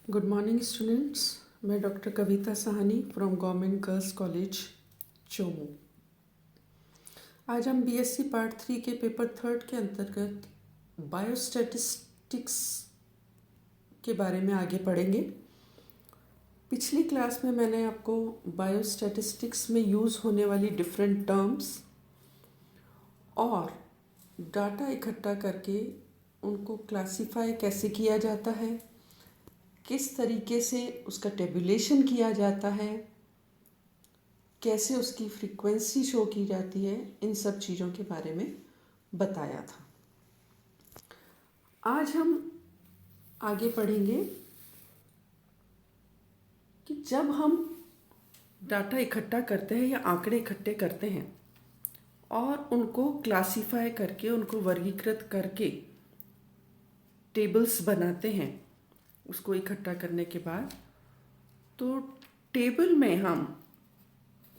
Good morning students. मैं doctor Kavita Sahni from government girls college Chomu. आज हम बीएससी पार्ट 3 के पेपर 3 के अंतर्गत बायोस्टैटिस्टिक्स के बारे में आगे पढ़ेंगे। पिछली क्लास में मैंने आपको बायोस्टैटिस्टिक्स में यूज़ होने वाली डिफरेंट टर्म्स और डाटा इकट्ठा करके उनको क्लासिफाई कैसे किया जाता है, किस तरीके से उसका टेबुलेशन किया जाता है, कैसे उसकी फ्रीक्वेंसी शो की जाती है, इन सब चीज़ों के बारे में बताया था। आज हम आगे पढ़ेंगे कि जब हम डाटा इकट्ठा करते हैं या आंकड़े इकट्ठे करते हैं और उनको क्लासिफाई करके उनको वर्गीकृत करके टेबल्स बनाते हैं, उसको इकट्ठा करने के बाद तो टेबल में हम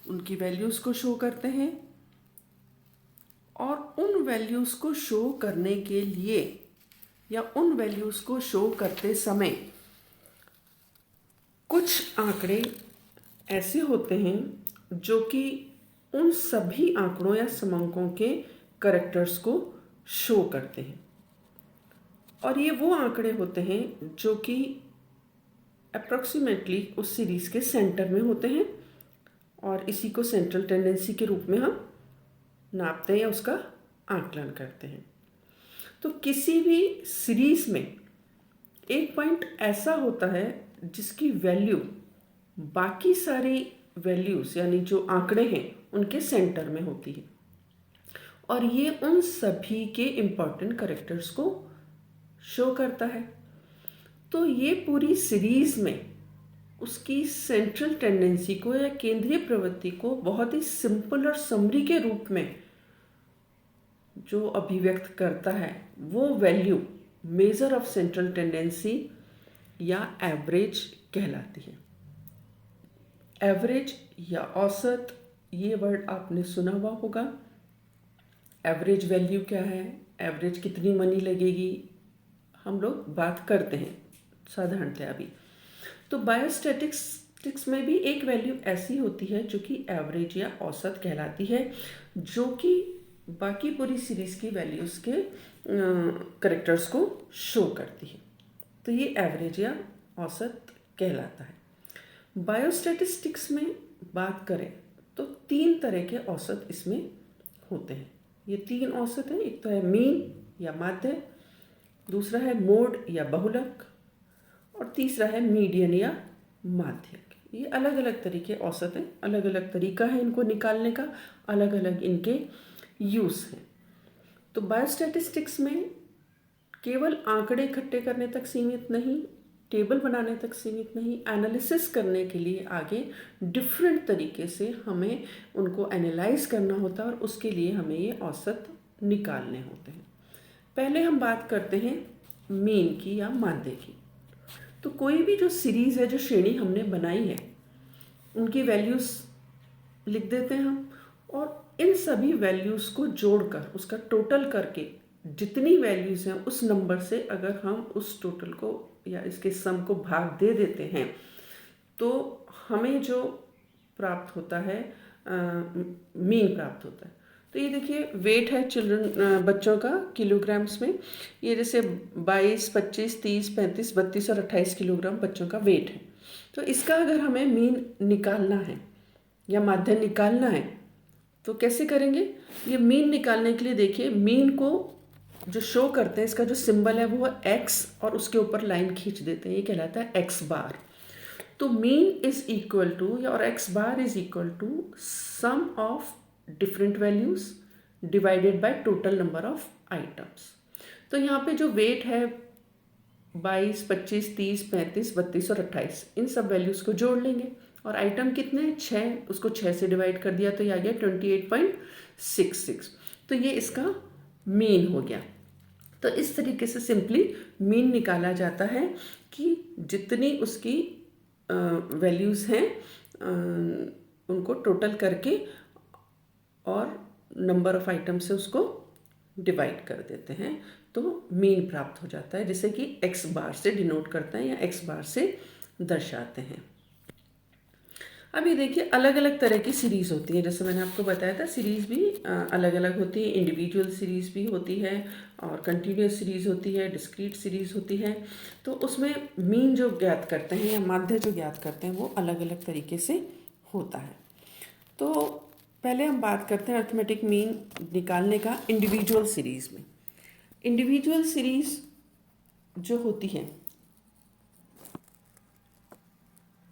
उनकी वैल्यूज़ को शो करते हैं और उन वैल्यूज़ को शो करने के लिए या उन वैल्यूज़ को शो करते समय कुछ आंकड़े ऐसे होते हैं जो कि उन सभी आंकड़ों या समंकों के कैरेक्टर्स को शो करते हैं। और ये वो आंकड़े होते हैं जो कि अप्रॉक्सीमेटली उस सीरीज़ के सेंटर में होते हैं और इसी को सेंट्रल टेंडेंसी के रूप में हम नापते हैं या उसका आकलन करते हैं। तो किसी भी सीरीज़ में एक पॉइंट ऐसा होता है जिसकी वैल्यू बाकी सारी वैल्यूज़ यानी जो आंकड़े हैं उनके सेंटर में होती है और ये उन सभी के इम्पॉर्टेंट कैरेक्टर्स को शो करता है। तो ये पूरी सीरीज़ में उसकी सेंट्रल टेंडेंसी को या केंद्रीय प्रवृत्ति को बहुत ही सिंपल और समरी के रूप में जो अभिव्यक्त करता है वो value measure of central tendency या एवरेज कहलाती है। एवरेज या औसत, ये वर्ड आपने सुना हुआ होगा। एवरेज वैल्यू क्या है, एवरेज कितनी मनी लगेगी, हम लोग बात करते हैं साधारणतया अभी। तो बायोस्टैटिस्टिक्स में भी एक वैल्यू ऐसी होती है जो कि एवरेज या औसत कहलाती है, जो कि बाकी पूरी सीरीज़ की वैल्यूज़ के कैरेक्टर्स को शो करती है। तो ये एवरेज या औसत कहलाता है। बायोस्टैटिस्टिक्स में बात करें तो 3 तरह के औसत इसमें होते हैं। ये 3 औसत हैं। एक तो है मीन या माध्य, दूसरा है मोड या बहुलक और तीसरा है मीडियन या माध्यक। ये अलग अलग तरीके औसत हैं, अलग अलग तरीका है इनको निकालने का, अलग अलग इनके यूज़ हैं। तो बायोस्टैटिस्टिक्स में केवल आंकड़े इकट्ठे करने तक सीमित नहीं, टेबल बनाने तक सीमित नहीं, एनालिसिस करने के लिए आगे डिफरेंट तरीके से हमें उनको एनालाइज करना होता है और उसके लिए हमें ये औसत निकालने होते हैं। पहले हम बात करते हैं मीन की या माध्य की। तो कोई भी जो सीरीज़ है, जो श्रेणी हमने बनाई है, उनकी वैल्यूज़ लिख देते हैं हम और इन सभी वैल्यूज़ को जोड़कर उसका टोटल करके जितनी वैल्यूज़ हैं उस नंबर से अगर हम उस टोटल को या इसके सम को भाग दे देते हैं तो हमें जो प्राप्त होता है मीन प्राप्त होता है। तो ये देखिए वेट है बच्चों का किलोग्राम्स में। ये जैसे 22, 25, 30, 35, 32 और 28 किलोग्राम बच्चों का वेट है। तो इसका अगर हमें मीन निकालना है या माध्य निकालना है तो कैसे करेंगे? ये मीन निकालने के लिए देखिए, मीन को जो शो करते हैं, इसका जो सिंबल है वो है एक्स और उसके ऊपर लाइन खींच देते हैं, ये कहलाता है एक्स बार। तो मीन इज इक्वल टू या और X bar is equal to sum of different values divided by total number of items. तो यहाँ पे जो वेट है 22, 25, 30, 35, 32 और 28, इन सब वैल्यूज़ को जोड़ लेंगे और आइटम कितने हैं? 6, उसको 6 से डिवाइड कर दिया तो ये आ गया 28.66। तो ये इसका मीन हो गया। तो इस तरीके से सिंपली मीन निकाला जाता है कि जितनी उसकी वैल्यूज़ हैं उनको टोटल करके और नंबर ऑफ आइटम से उसको डिवाइड कर देते हैं तो मीन प्राप्त हो जाता है, जिसे कि एक्स बार से डिनोट करते हैं या एक्स बार से दर्शाते हैं। अब ये देखिए अलग अलग तरह की सीरीज़ होती है, जैसे मैंने आपको बताया था सीरीज़ भी अलग अलग होती है। इंडिविजुअल सीरीज़ भी होती है और कंटिन्यूस सीरीज़ होती है, डिस्क्रीट सीरीज़ होती है। तो उसमें मीन जो ज्ञात करते हैं या माध्य जो ज्ञात करते हैं वो अलग अलग तरीके से होता है। तो पहले हम बात करते हैं अर्थमेटिक मीन निकालने का इंडिविजुअल सीरीज़ में। इंडिविजुअल सीरीज़ जो होती है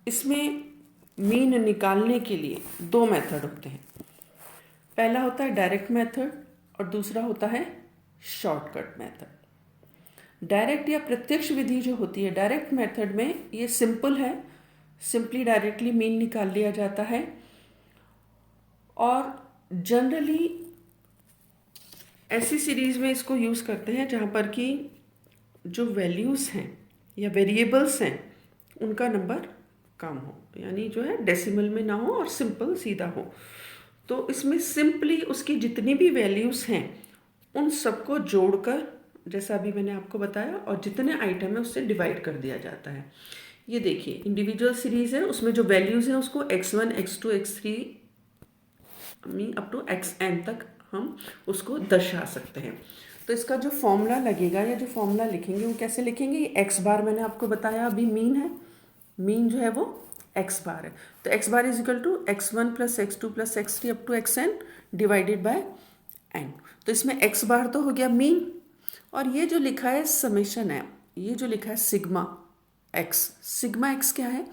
इसमें मीन निकालने के लिए दो मेथड होते हैं। पहला होता है डायरेक्ट मेथड और दूसरा होता है शॉर्टकट मेथड। डायरेक्ट या प्रत्यक्ष विधि जो होती है, डायरेक्ट मेथड में ये सिंपल है, सिंपली डायरेक्टली मीन निकाल लिया जाता है। और जनरली ऐसी सीरीज में इसको यूज़ करते हैं जहाँ पर कि जो वैल्यूज़ हैं या वेरिएबल्स हैं उनका नंबर कम हो, यानी जो है डेसिमल में ना हो और सिंपल सीधा हो। तो इसमें सिंपली उसकी जितनी भी वैल्यूज़ हैं उन सबको जोड़कर, जैसा अभी मैंने आपको बताया, और जितने आइटम है उससे डिवाइड कर दिया जाता है। ये देखिए इंडिविजुअल सीरीज़ है, उसमें जो वैल्यूज़ हैं उसको x1 x2 x3 up to xn तक हम उसको दर्शा सकते हैं। तो इसका जो फॉर्मूला लगेगा या जो फॉर्मूला लिखेंगे वो कैसे लिखेंगे, ये एक्स बार मैंने आपको बताया अभी मीन है, मीन जो है वो एक्स बार है। तो X bar is equal to x1 plus x2 plus x3 up to xn divided by n। तो इसमें एक्स बार तो हो गया मीन, और ये जो लिखा है समेशन है, ये जो लिखा है सिग्मा एक्स। सिग्मा एक्स क्या है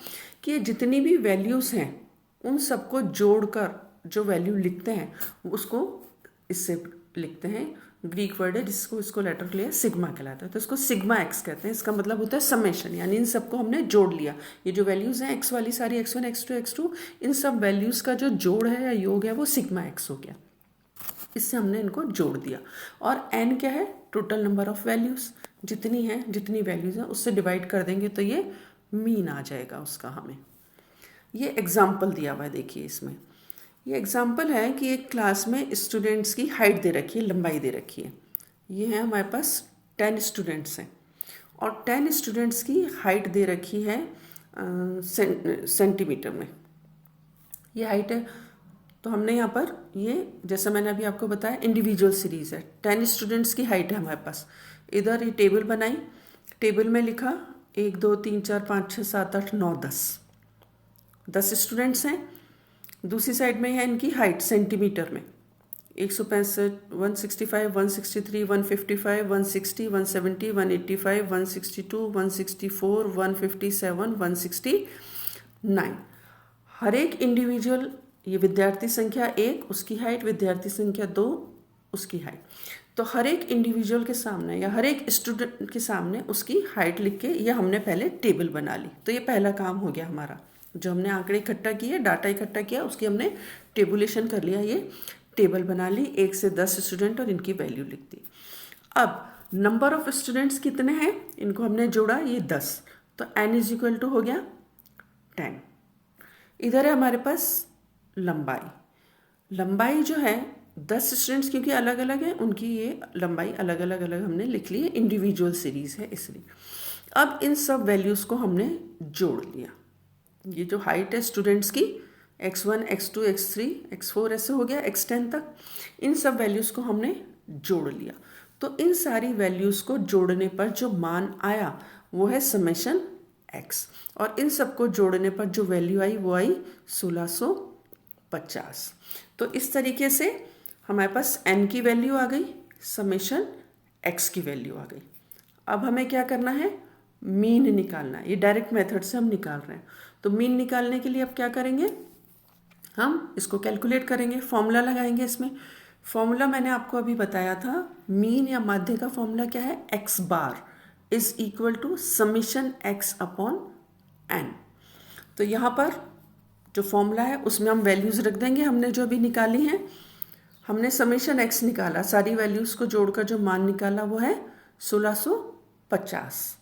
कि जितनी भी वैल्यूज़ हैं उन सबको जोड़कर जो वैल्यू लिखते हैं उसको इससे लिखते हैं। ग्रीक वर्ड है जिसको इसको लेटर लिया सिग्मा कहलाता है, तो इसको सिग्मा एक्स कहते हैं। इसका मतलब होता है समेशन, यानी इन सबको हमने जोड़ लिया। ये जो वैल्यूज़ हैं एक्स वाली सारी x1 x2 x2, इन सब वैल्यूज़ का जो जोड़ है या योग है वो सिग्मा एक्स हो गया। इससे हमने इनको जोड़ दिया। और n क्या है, टोटल नंबर ऑफ वैल्यूज़, जितनी हैं जितनी वैल्यूज़ हैं उससे डिवाइड कर देंगे तो ये मीन आ जाएगा उसका हमें। ये एग्जाम्पल दिया हुआ है, देखिए इसमें ये एग्जाम्पल है कि एक क्लास में स्टूडेंट्स की हाइट दे रखी है, लंबाई दे रखी है। ये है हमारे पास 10 स्टूडेंट्स हैं और 10 स्टूडेंट्स की हाइट दे रखी है सेंटीमीटर में। ये हाइट है, तो हमने यहाँ पर ये जैसा मैंने अभी आपको बताया इंडिविजुअल सीरीज़ है। 10 स्टूडेंट्स की हाइट है हमारे पास। इधर ये टेबल बनाई, टेबल में लिखा 1 2 3 4 5 6 7 8 9 10 स्टूडेंट्स हैं। दूसरी साइड में है इनकी हाइट सेंटीमीटर में, 165 165 163 155 160 170 185 162 164 157 169। हर एक इंडिविजुअल, ये विद्यार्थी संख्या 1 उसकी हाइट, विद्यार्थी संख्या 2 उसकी हाइट। तो हर एक इंडिविजुअल के सामने या हर एक स्टूडेंट के सामने उसकी हाइट लिख के ये हमने पहले टेबल बना ली। तो ये पहला काम हो गया हमारा, जो हमने आंकड़े इकट्ठा किए, डाटा इकट्ठा किया, उसकी हमने टेबुलेशन कर लिया, ये टेबल बना ली। 1 से 10 स्टूडेंट और इनकी वैल्यू लिख दी। अब नंबर ऑफ स्टूडेंट्स कितने हैं, इनको हमने जोड़ा, ये 10, तो n इज इक्वल टू हो गया 10। इधर है हमारे पास लंबाई, लंबाई जो है 10 स्टूडेंट्स क्योंकि अलग अलग है, उनकी ये लंबाई अलग अलग हमने लिख ली है, इंडिविजुअल सीरीज है इसलिए। अब इन सब वैल्यूज़ को हमने जोड़ लिया। ये जो हाइट है स्टूडेंट्स की x1 x2 x3 x4 ऐसे हो गया x10 तक, इन सब वैल्यूज़ को हमने जोड़ लिया। तो इन सारी वैल्यूज़ को जोड़ने पर जो मान आया वो है समेशन x, और इन सबको जोड़ने पर जो वैल्यू आई वो आई 1650। तो इस तरीके से हमारे पास n की वैल्यू आ गई, समेशन x की वैल्यू आ गई। अब हमें क्या करना है, मीन निकालना है। ये डायरेक्ट मेथड से हम निकाल रहे हैं। तो मीन निकालने के लिए अब क्या करेंगे, हम इसको कैलकुलेट करेंगे, फॉर्मूला लगाएंगे इसमें। फॉर्मूला मैंने आपको अभी बताया था, मीन या माध्य का फॉर्मूला क्या है, X bar is equal to summation X upon N. तो यहाँ पर जो फॉर्मूला है उसमें हम वैल्यूज़ रख देंगे हमने जो अभी निकाली हैं। हमने समेशन एक्स निकाला, सारी वैल्यूज़ को जोड़कर जो मान निकाला वो है 1650,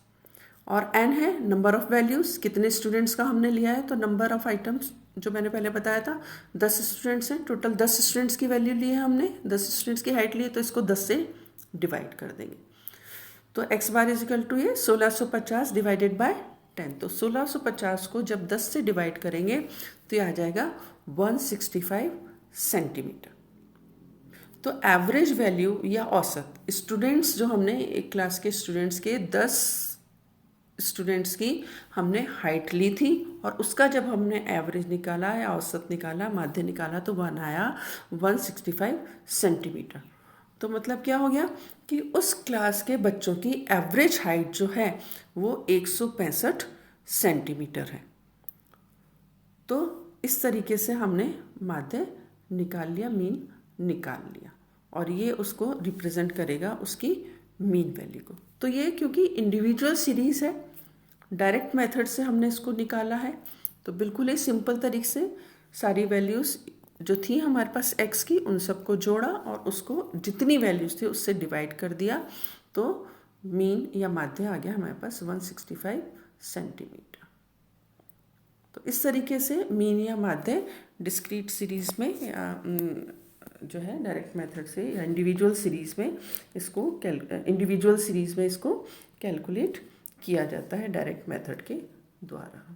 और n है नंबर ऑफ वैल्यूज़, कितने स्टूडेंट्स का हमने लिया है, तो नंबर ऑफ आइटम्स जो मैंने पहले बताया था 10 स्टूडेंट्स हैं, टोटल 10 स्टूडेंट्स की वैल्यू ली है हमने, 10 स्टूडेंट्स की हाइट ली है, तो इसको 10 से डिवाइड कर देंगे। तो x बार इजिकल टू ये 1650 डिवाइडेड बाय 10। तो 1650 को जब 10 से डिवाइड करेंगे तो ये आ जाएगा 165 सेंटीमीटर। तो एवरेज वैल्यू या औसत स्टूडेंट्स जो हमने एक क्लास के स्टूडेंट्स के 10 स्टूडेंट्स की हमने हाइट ली थी और उसका जब हमने एवरेज निकाला या औसत निकाला, माध्य निकाला, तो वन आया 165 सेंटीमीटर। तो मतलब क्या हो गया कि उस क्लास के बच्चों की एवरेज हाइट जो है वो 165 सेंटीमीटर है। तो इस तरीके से हमने माध्य निकाल लिया, मीन निकाल लिया, और ये उसको रिप्रेजेंट करेगा उसकी मीन वैल्यू को। तो ये क्योंकि इंडिविजुअल सीरीज है, डायरेक्ट मेथड से हमने इसको निकाला है, तो बिल्कुल ही सिंपल तरीके से सारी वैल्यूज़ जो थी हमारे पास x की उन सबको जोड़ा और उसको जितनी वैल्यूज़ थी उससे डिवाइड कर दिया, तो मीन या माध्य आ गया हमारे पास 165 सेंटीमीटर। तो इस तरीके से मीन या माध्य डिस्क्रीट सीरीज़ में जो है डायरेक्ट मेथड से या इंडिविजुअल सीरीज़ में इसको कैलकुलेट किया जाता है डायरेक्ट मेथड के द्वारा।